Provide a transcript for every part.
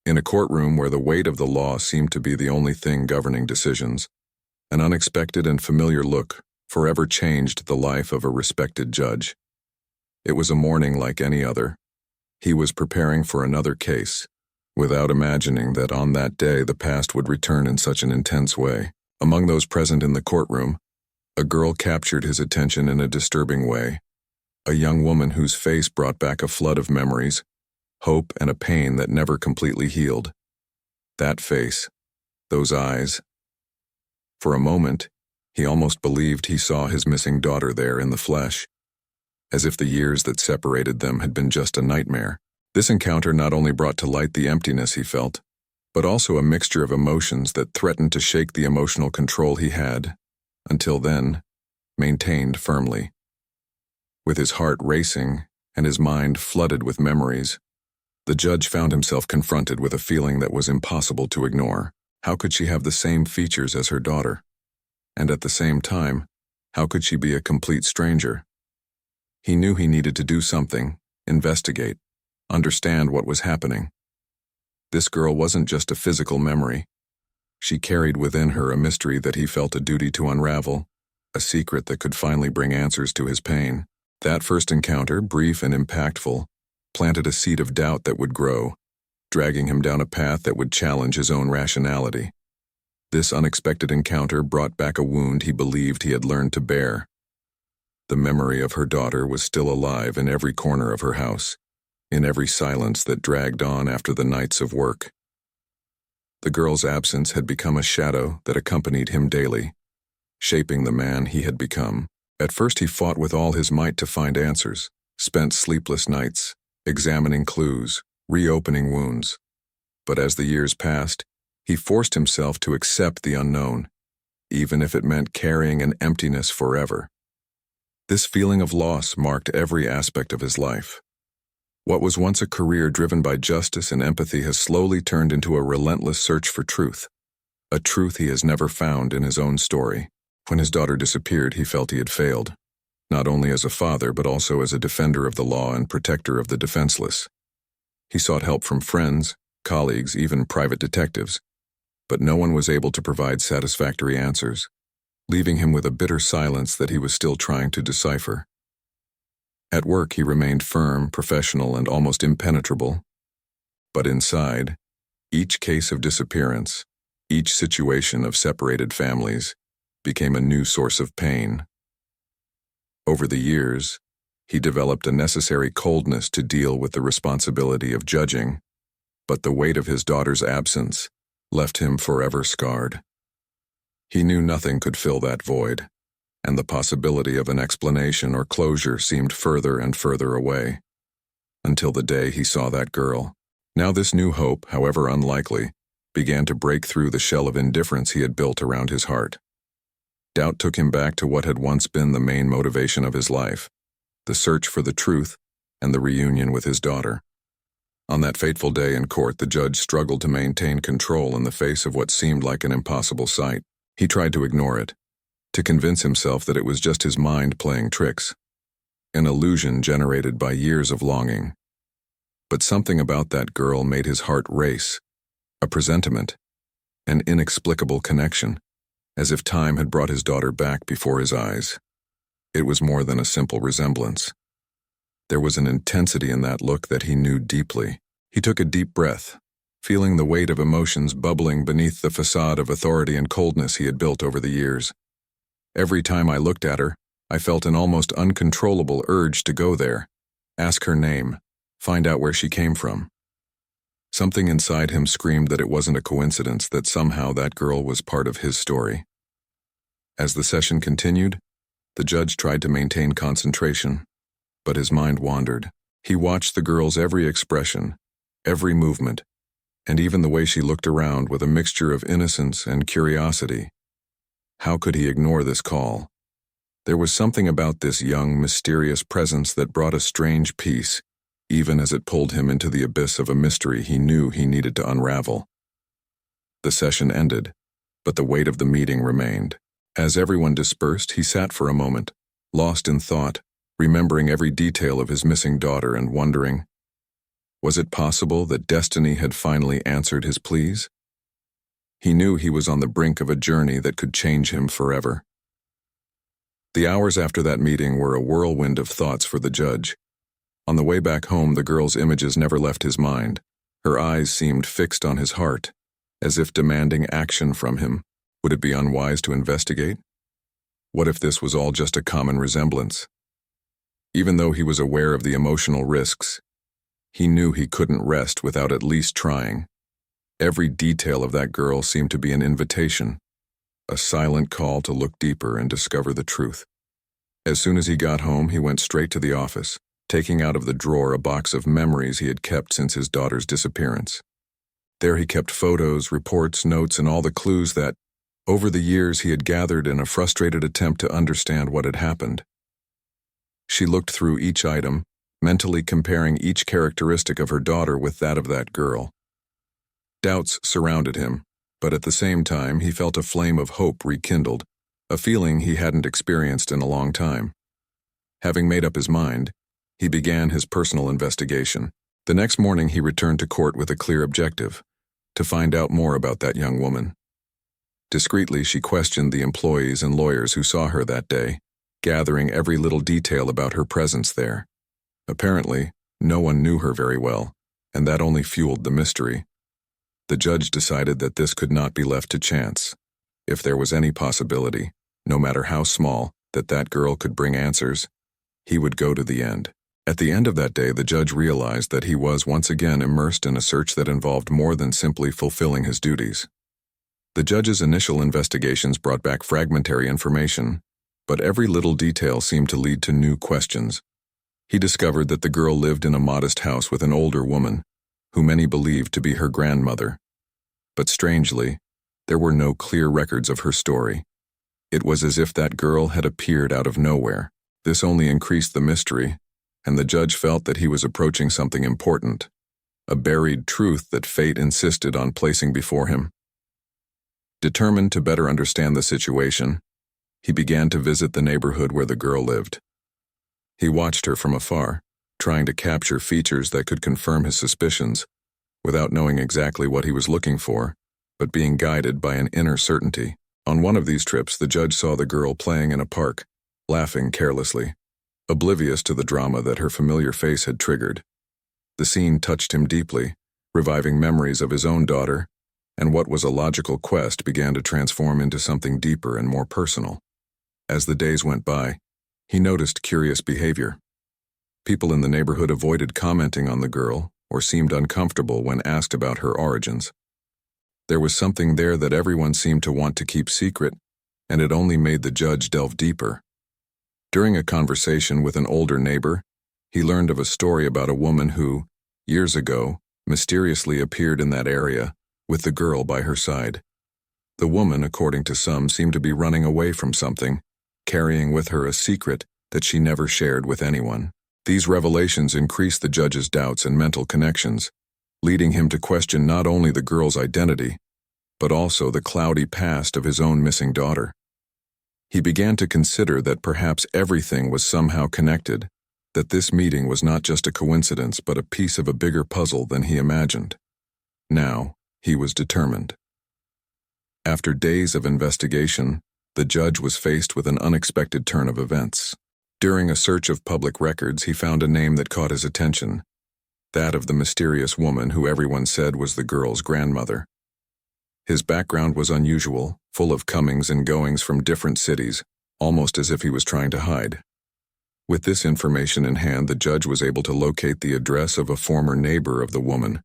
In a courtroom where the weight of the law seemed to be the only thing governing decisions, an unexpected and familiar look forever changed the life of a respected judge. It was a morning like any other. He was preparing for another case, without imagining that on that day the past would return in such an intense way. Among those present in the courtroom, a girl captured his attention in a disturbing way, a young woman whose face brought back a flood of memories, hope, and a pain that never completely healed. That face, those eyes. For a moment, he almost believed he saw his missing daughter there in the flesh, as if the years that separated them had been just a nightmare. This encounter not only brought to light the emptiness he felt, but also a mixture of emotions that threatened to shake the emotional control he had, until then, maintained firmly. With his heart racing and his mind flooded with memories, the judge found himself confronted with a feeling that was impossible to ignore. How could she have the same features as her daughter? And at the same time, how could she be a complete stranger? He knew he needed to do something, investigate, understand what was happening. This girl wasn't just a physical memory. She carried within her a mystery that he felt a duty to unravel, a secret that could finally bring answers to his pain. That first encounter, brief and impactful, planted a seed of doubt that would grow, dragging him down a path that would challenge his own rationality. This unexpected encounter brought back a wound he believed he had learned to bear. The memory of her daughter was still alive in every corner of her house, in every silence that dragged on after the nights of work. The girl's absence had become a shadow that accompanied him daily, shaping the man he had become. At first he fought with all his might to find answers, spent sleepless nights, examining clues, reopening wounds. But as the years passed, he forced himself to accept the unknown, even if it meant carrying an emptiness forever. This feeling of loss marked every aspect of his life. What was once a career driven by justice and empathy has slowly turned into a relentless search for truth, a truth he has never found in his own story. When his daughter disappeared, he felt he had failed, not only as a father but also as a defender of the law and protector of the defenseless. He sought help from friends, colleagues, even private detectives, but no one was able to provide satisfactory answers, leaving him with a bitter silence that he was still trying to decipher. At work, he remained firm, professional, and almost impenetrable. But inside, each case of disappearance, each situation of separated families, became a new source of pain. Over the years, he developed a necessary coldness to deal with the responsibility of judging, but the weight of his daughter's absence left him forever scarred. He knew nothing could fill that void, and the possibility of an explanation or closure seemed further and further away, until the day he saw that girl. Now this new hope, however unlikely, began to break through the shell of indifference he had built around his heart. Doubt took him back to what had once been the main motivation of his life, the search for the truth and the reunion with his daughter. On that fateful day in court, the judge struggled to maintain control in the face of what seemed like an impossible sight. He tried to ignore it, to convince himself that it was just his mind playing tricks, an illusion generated by years of longing. But something about that girl made his heart race, a presentiment, an inexplicable connection, as if time had brought his daughter back before his eyes. It was more than a simple resemblance. There was an intensity in that look that he knew deeply. He took a deep breath, feeling the weight of emotions bubbling beneath the facade of authority and coldness he had built over the years. Every time I looked at her, I felt an almost uncontrollable urge to go there, ask her name, find out where she came from. Something inside him screamed that it wasn't a coincidence, that somehow that girl was part of his story. As the session continued, the judge tried to maintain concentration, but his mind wandered. He watched the girl's every expression, every movement, and even the way she looked around with a mixture of innocence and curiosity. How could he ignore this call? There was something about this young, mysterious presence that brought a strange peace, even as it pulled him into the abyss of a mystery he knew he needed to unravel. The session ended, but the weight of the meeting remained. As everyone dispersed, he sat for a moment, lost in thought, remembering every detail of his missing daughter and wondering, Was it possible that destiny had finally answered his pleas? He knew he was on the brink of a journey that could change him forever. The hours after that meeting were a whirlwind of thoughts for the judge. On the way back home, the girl's images never left his mind. Her eyes seemed fixed on his heart, as if demanding action from him. Would it be unwise to investigate? What if this was all just a common resemblance? Even though he was aware of the emotional risks, he knew he couldn't rest without at least trying. Every detail of that girl seemed to be an invitation, a silent call to look deeper and discover the truth. As soon as he got home, he went straight to the office, taking out of the drawer a box of memories he had kept since his daughter's disappearance. There he kept photos, reports, notes, and all the clues that, over the years, he had gathered in a frustrated attempt to understand what had happened. She looked through each item, mentally comparing each characteristic of her daughter with that of that girl. Doubts surrounded him, but at the same time he felt a flame of hope rekindled, a feeling he hadn't experienced in a long time. Having made up his mind, he began his personal investigation. The next morning he returned to court with a clear objective: to find out more about that young woman. Discreetly, she questioned the employees and lawyers who saw her that day, gathering every little detail about her presence there. Apparently, no one knew her very well, and that only fueled the mystery. The judge decided that this could not be left to chance. If there was any possibility, no matter how small, that that girl could bring answers, he would go to the end. At the end of that day, the judge realized that he was once again immersed in a search that involved more than simply fulfilling his duties. The judge's initial investigations brought back fragmentary information, but every little detail seemed to lead to new questions. He discovered that the girl lived in a modest house with an older woman, who many believed to be her grandmother. But strangely, there were no clear records of her story. It was as if that girl had appeared out of nowhere. This only increased the mystery, and the judge felt that he was approaching something important, a buried truth that fate insisted on placing before him. Determined to better understand the situation, he began to visit the neighborhood where the girl lived. He watched her from afar, trying to capture features that could confirm his suspicions, without knowing exactly what he was looking for, but being guided by an inner certainty. On one of these trips, the judge saw the girl playing in a park, laughing carelessly, oblivious to the drama that her familiar face had triggered. The scene touched him deeply, reviving memories of his own daughter, and what was a logical quest began to transform into something deeper and more personal. As the days went by, he noticed curious behavior. People in the neighborhood avoided commenting on the girl or seemed uncomfortable when asked about her origins. There was something there that everyone seemed to want to keep secret, and it only made the judge delve deeper. During a conversation with an older neighbor, he learned of a story about a woman who, years ago, mysteriously appeared in that area, with the girl by her side. The woman, according to some, seemed to be running away from something, carrying with her a secret that she never shared with anyone. These revelations increased the judge's doubts and mental connections, leading him to question not only the girl's identity, but also the cloudy past of his own missing daughter. He began to consider that perhaps everything was somehow connected, that this meeting was not just a coincidence but a piece of a bigger puzzle than he imagined. Now, he was determined. After days of investigation, the judge was faced with an unexpected turn of events. During a search of public records, he found a name that caught his attention, that of the mysterious woman who everyone said was the girl's grandmother. His background was unusual, full of comings and goings from different cities, almost as if he was trying to hide. With this information in hand, the judge was able to locate the address of a former neighbor of the woman,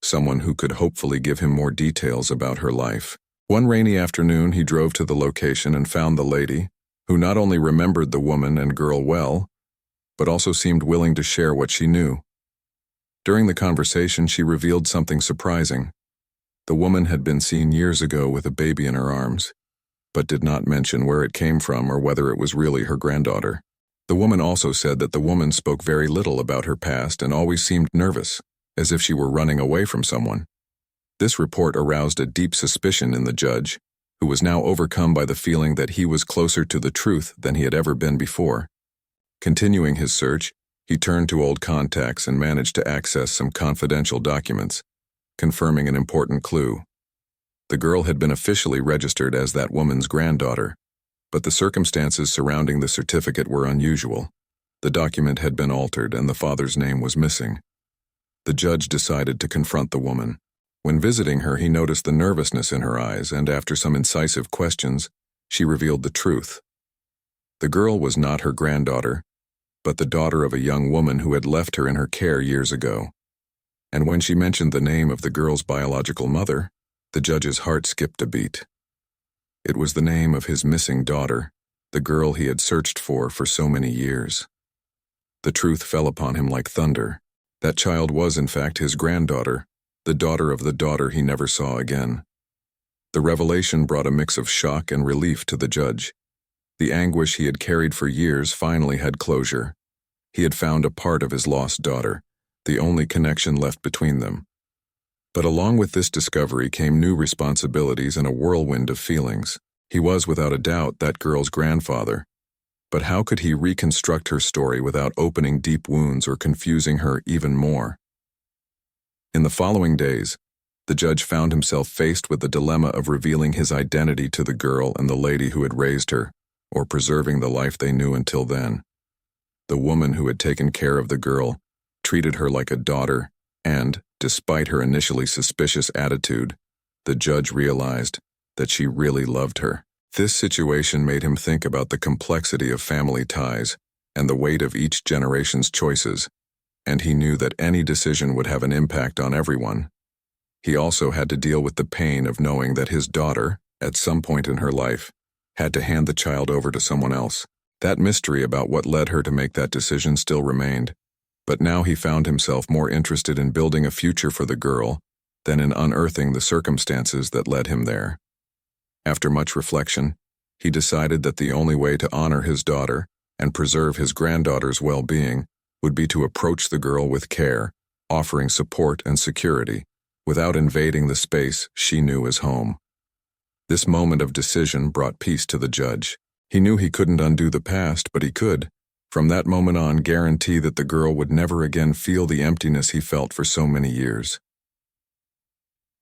someone who could hopefully give him more details about her life. One rainy afternoon, he drove to the location and found the lady, who not only remembered the woman and girl well, but also seemed willing to share what she knew. During the conversation, she revealed something surprising. The woman had been seen years ago with a baby in her arms, but did not mention where it came from or whether it was really her granddaughter. The woman also said that the woman spoke very little about her past and always seemed nervous, as if she were running away from someone. This report aroused a deep suspicion in the judge, who was now overcome by the feeling that he was closer to the truth than he had ever been before. Continuing his search, He turned to old contacts and managed to access some confidential documents, confirming an important clue. The girl had been officially registered as that woman's granddaughter, but the circumstances surrounding the certificate were unusual. The document had been altered and the father's name was missing. The judge decided to confront the woman. When visiting her, he noticed the nervousness in her eyes, and after some incisive questions, she revealed the truth. The girl was not her granddaughter, but the daughter of a young woman who had left her in her care years ago. And when she mentioned the name of the girl's biological mother, the judge's heart skipped a beat. It was the name of his missing daughter, the girl he had searched for so many years. The truth fell upon him like thunder. That child was in fact his granddaughter, the daughter of the daughter he never saw again. The revelation brought a mix of shock and relief to the judge. The anguish he had carried for years finally had closure. He had found a part of his lost daughter, the only connection left between them. But along with this discovery came new responsibilities and a whirlwind of feelings. He was without a doubt that girl's grandfather. But how could he reconstruct her story without opening deep wounds or confusing her even more? In the following days, the judge found himself faced with the dilemma of revealing his identity to the girl and the lady who had raised her, or preserving the life they knew until then. The woman who had taken care of the girl treated her like a daughter, and, despite her initially suspicious attitude, the judge realized that she really loved her. This situation made him think about the complexity of family ties and the weight of each generation's choices, and he knew that any decision would have an impact on everyone. He also had to deal with the pain of knowing that his daughter, at some point in her life, had to hand the child over to someone else. That mystery about what led her to make that decision still remained, but now he found himself more interested in building a future for the girl than in unearthing the circumstances that led him there. After much reflection, he decided that the only way to honor his daughter and preserve his granddaughter's well-being would be to approach the girl with care, offering support and security, without invading the space she knew as home. This moment of decision brought peace to the judge. He knew he couldn't undo the past, but he could, from that moment on, guarantee that the girl would never again feel the emptiness he felt for so many years.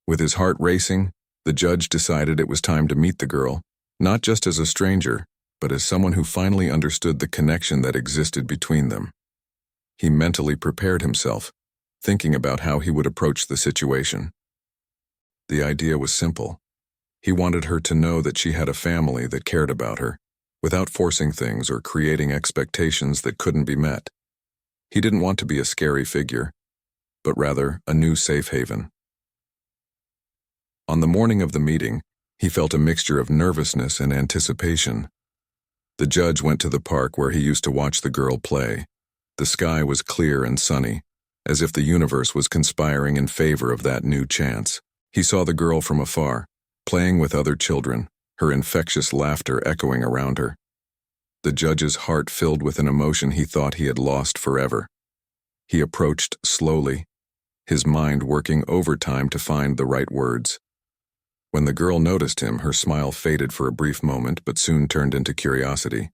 With his heart racing, the judge decided it was time to meet the girl, not just as a stranger, but as someone who finally understood the connection that existed between them. He mentally prepared himself, thinking about how he would approach the situation. The idea was simple. He wanted her to know that she had a family that cared about her, without forcing things or creating expectations that couldn't be met. He didn't want to be a scary figure, but rather a new safe haven. On the morning of the meeting, he felt a mixture of nervousness and anticipation. The judge went to the park where he used to watch the girl play. The sky was clear and sunny, as if the universe was conspiring in favor of that new chance. He saw the girl from afar, playing with other children, her infectious laughter echoing around her. The judge's heart filled with an emotion he thought he had lost forever. He approached slowly, his mind working overtime to find the right words. When the girl noticed him, her smile faded for a brief moment but soon turned into curiosity.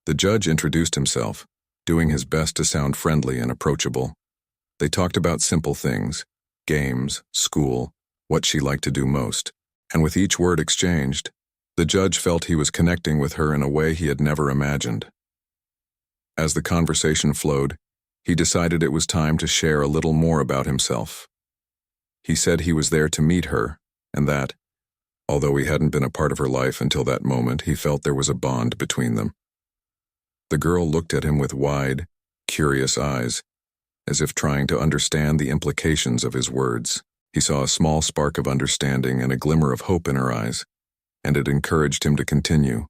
The judge introduced himself, doing his best to sound friendly and approachable. They talked about simple things, games, school, what she liked to do most. And with each word exchanged, the judge felt he was connecting with her in a way he had never imagined. As the conversation flowed, he decided it was time to share a little more about himself. He said he was there to meet her, and that, although he hadn't been a part of her life until that moment, he felt there was a bond between them. The girl looked at him with wide, curious eyes, as if trying to understand the implications of his words. He saw a small spark of understanding and a glimmer of hope in her eyes, and it encouraged him to continue.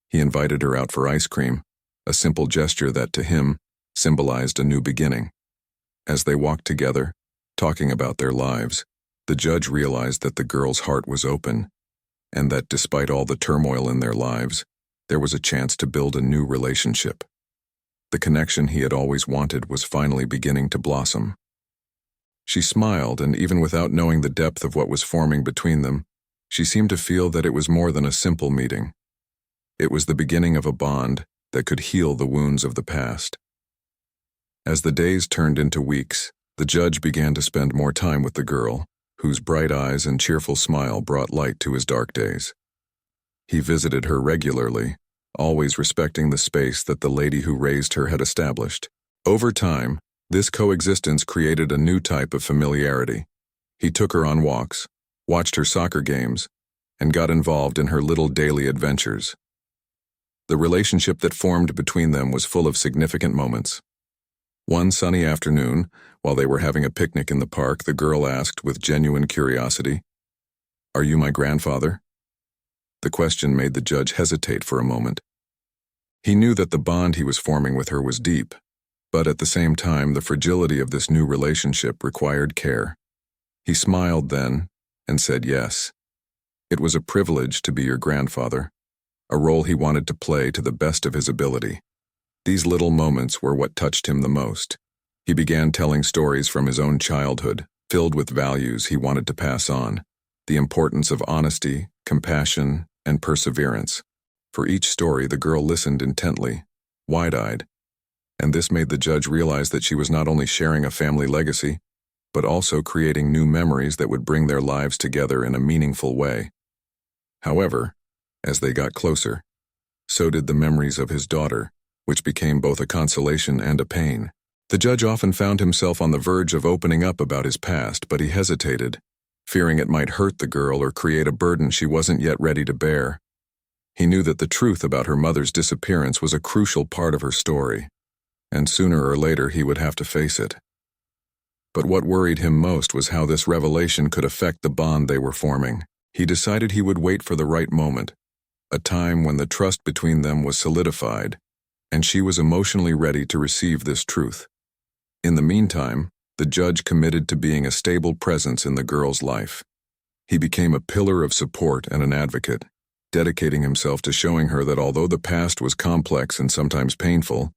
He invited her out for ice cream, a simple gesture that, to him, symbolized a new beginning. As they walked together, talking about their lives, the judge realized that the girl's heart was open, and that despite all the turmoil in their lives, there was a chance to build a new relationship. The connection he had always wanted was finally beginning to blossom. She smiled, and even without knowing the depth of what was forming between them, she seemed to feel that it was more than a simple meeting. It was the beginning of a bond that could heal the wounds of the past. As the days turned into weeks, the judge began to spend more time with the girl, whose bright eyes and cheerful smile brought light to his dark days. He visited her regularly, always respecting the space that the lady who raised her had established. Over time, this coexistence created a new type of familiarity. He took her on walks, watched her soccer games, and got involved in her little daily adventures. The relationship that formed between them was full of significant moments. One sunny afternoon, while they were having a picnic in the park, the girl asked with genuine curiosity, "Are you my grandfather?" The question made the judge hesitate for a moment. He knew that the bond he was forming with her was deep, but at the same time, the fragility of this new relationship required care. He smiled then and said yes. It was a privilege to be your grandfather, a role he wanted to play to the best of his ability. These little moments were what touched him the most. He began telling stories from his own childhood, filled with values he wanted to pass on, the importance of honesty, compassion, and perseverance. For each story, the girl listened intently, wide-eyed, and this made the judge realize that she was not only sharing a family legacy, but also creating new memories that would bring their lives together in a meaningful way. However, as they got closer, so did the memories of his daughter, which became both a consolation and a pain. The judge often found himself on the verge of opening up about his past, but he hesitated, fearing it might hurt the girl or create a burden she wasn't yet ready to bear. He knew that the truth about her mother's disappearance was a crucial part of her story, and sooner or later he would have to face it. But what worried him most was how this revelation could affect the bond they were forming. He decided he would wait for the right moment, a time when the trust between them was solidified, and she was emotionally ready to receive this truth. In the meantime, the judge committed to being a stable presence in the girl's life. He became a pillar of support and an advocate, dedicating himself to showing her that although the past was complex and sometimes painful,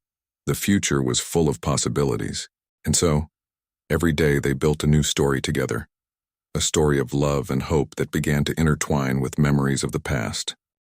the future was full of possibilities. And so, every day they built a new story together, a story of love and hope that began to intertwine with memories of the past.